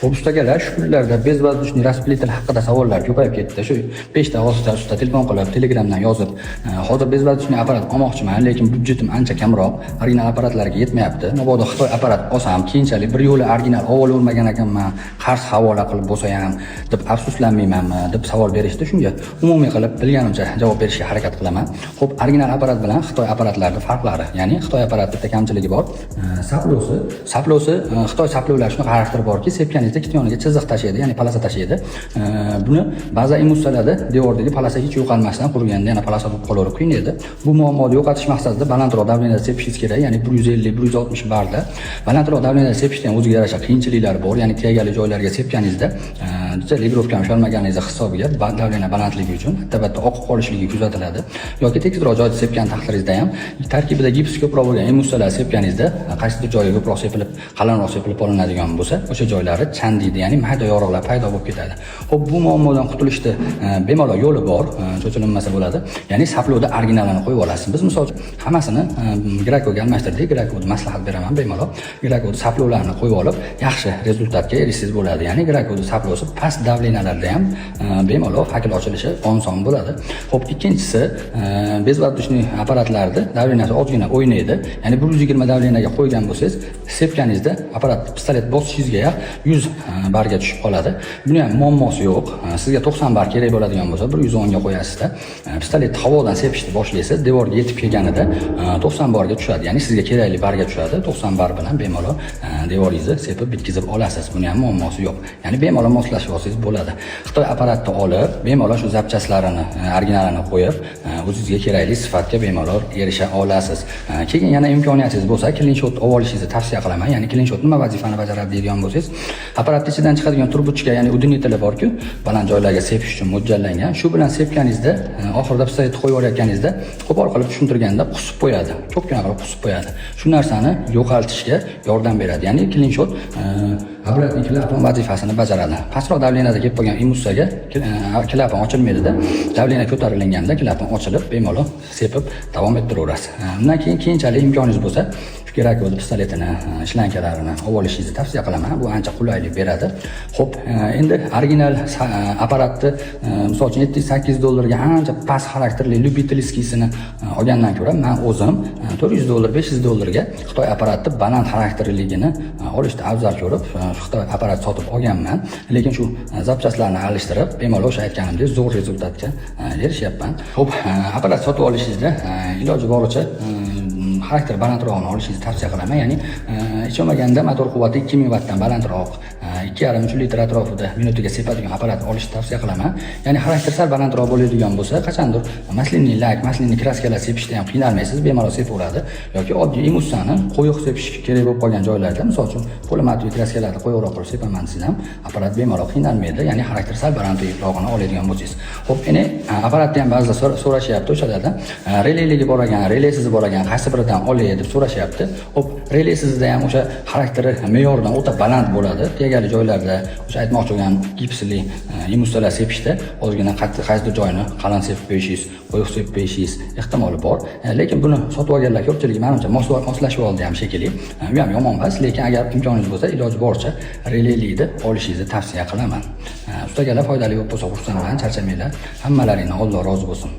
Xo'p, ustagalar, shu kunlarda bez воздушный распылитель haqida savollar ko'payib ketdi. Shu 5 ta 6 ta usta telefon qilib, Telegramdan yozib, hozir bez воздушный apparat olmoqchiman, lekin byudjetim ancha kamroq, original apparatlarga yetmayapti. Mabodo Xitoy apparat olsam, keyinchalik bir yo'li original olib olmagan ekanman, qarz havola qilib bo'lsa ham deb afsuslanmaymanmi deb savol berishdi. Shunga umumiy qilib bilganimcha javob berishga harakat qilaman. Xo'p, original apparat bilan Xitoy apparatlarining farqlari, ya'ni Xitoy apparat bitta kamchiligi bor. Saplosi Xitoy saplovlar shunaqa xarakteri borki, sepkanizda ikkita yoniga chiziq tashlaydi, ya'ni polasa tashlaydi. Buni ba'zi imustlarda devordagi polasa hech yo'qolmasdan qurganda yana polasa bo'lib qolaverib qiynaydi. Bu muammoni yo'qotish maqsadida balandroq davleniyada sepishingiz kerak, ya'ni 150-160 barda. Balandroq davleniyada sepishda ham o'ziga yarasha qiyinchiliklari bor, ya'ni tegali joylarga sepganingizda ligrovka ushalmaganingiz hisobiga davleniya balandligi uchun albatta oqib qolishligi kuzatiladi. Yoki tekisroq joyda sepgan taqdiringizda ham tarkibida gips ko'proq bo'lgan imustalar sepganingizda qaysidir joyiga ko'proq sepilib, qalinroq sepilib olinadigan bo'lsa, o'sha joylari chandiydi, ya'ni mayda yoriqlar paydo bo'lib ketadi. Xo'p, bu muammodan qutulishda bemalol yo'li bor, cho'chilinmasa bo'ladi. Ya'ni saplovda originalini qo'yib olasiz. Biz misol uchun hammasini Graco'ga almashtirdik. Graco'da maslahat beraman bemalol. Graco'da saplovlarni qo'yib olib, yaxshi rezultatga erishsangiz bo'ladi. Ya'ni Graco'da saplovsi past davleniyalarda ham bemalol fakil ochilishi oson bo'ladi. Xo'p, ikkinchisi bez воздушный apparatlarda davleniyasi ozgina o'ynaydi. Ya'ni 120 davleniyaga qo'ygan bo'lsangiz, sepganingizda apparat pistolet bosishingizga 100 barga tushib qoladi. Buni ham muammosi yo'q. Sizga 90 bar kerak bo'ladigan bo'lsa, 110 ga qo'yasizda. Pistoletni havodan sepishni boshlaysiz, devorga yetib kelganida 90 barga tushadi. Ya'ni sizga kerakli barga tushadi. 90 bar bilan bemalol devoringizni sepib bitkizib olasiz. Buni ham muammosi yo'q. Ya'ni bemalol moslashib olsangiz bo'ladi. Xitoy apparatni olib, bemalol shu zapchaslarini, originalini qo'yib, o'zingizga kerakli sifatga bemalol erisha olasiz. Keyin yana imkoniyatingiz bo'lsa, clean shot olishingizni tavsiya qilaman. Ya'ni clean shot nima vazifani bajaradi deydigan bo'lsangiz, apparatning ichidan chiqadigan turbuchka, ya'ni udinitlar bor-ku, baland joylarga sepish uchun mo'ljallangan. Shu bilan sepganingizda, oxirida pistoletni qo'yib olayotganingizda, qo'pol qilib tushuntirganda qusib qo'yadi. Cho'pgina qilib qusib qo'yadi. Shu narsani yo'qotishga yordam beradi. Ya'ni clean shot apparatning klapan vazifasini bajaradi. Pastroq davleniyada kelib qolgan imusaga klapan ochilmaydi-da. Davleniya ko'tarilganda klapan ochilib, bemalol sepib davom ettiraverasiz. Undan keyin keyinchalik imkoningiz bo'lsa, Graco'da pistoletini, shlankalarini olib olishingizni tavsiya qilaman. Bu ancha qulaylik beradi. Xo'p, endi original apparatni misol uchun 700-800 dollarga ancha past xarakterli lyubitelskiysini olgandan ko'ra, men o'zim 400 dollar, 500 dollarga Xitoy apparatni baland xarakterliligini olishni afzal ko'rib, Xitoy apparat sotib olganman. Lekin shu zapchastlarni alishtirib, bemalol o'sha aytganimdek zo'r rezultatga erishyapman. Xo'p, apparat sotib olishingizda iloji boricha xarakter balandrog'ini olishingizni tavsiya qilaman. Ya'ni hech bo'lmaganda motor quvvati 2000 vattdan balandroq, 2,5-3 litr atrofida minutiga sepadigan apparat olishni tavsiya qilaman. Ya'ni xarakter sal balandroq bo'ladigan bo'lsa, qachondir maslinli lak, maslinli kraskalar sepishda ham qiynalmaysiz, bemalol sepaveradi. Yoki oddiy imussani qo'yiq sepish kerak bo'lib qolgan joylarda, misol uchun polimatli kraskalarni qo'yiqroq qilib sepaman desam ham apparat bemalol qiynalmaydi. Ya'ni xarakter sal balandrog'ini oladigan bo'lsangiz. Xo'p, endi apparatni ham ba'zida so'rashyapti o'shalardan. Relayligi bor ekan, relaysiz bor ekan, qaysi biridan olay deb so'rashyapti. Xo'p, relaysizda ham o'sha xarakteri me'yordan o'ta baland bo'ladi. Tegali joylarda o'sha aytmoqchi bo'lgan gipsli imustalar sepishda ozgina qaysidir joyini qalin sepib qo'yishingiz, qo'yiq sepib qo'yishingiz ehtimoli bor. Lekin buni sotib olganlar ko'pchilik menimcha moslashib oldi ham shekilli. Bu ham yomon emas, lekin agar imkoningiz bo'lsa, iloji boricha relaylikni olishingizni tavsiya qilaman. Ustagalar foydali bo'lib bo'lsa, xursandman, charchamanglar. Hammalaringizdan Alloh rozi bo'lsin.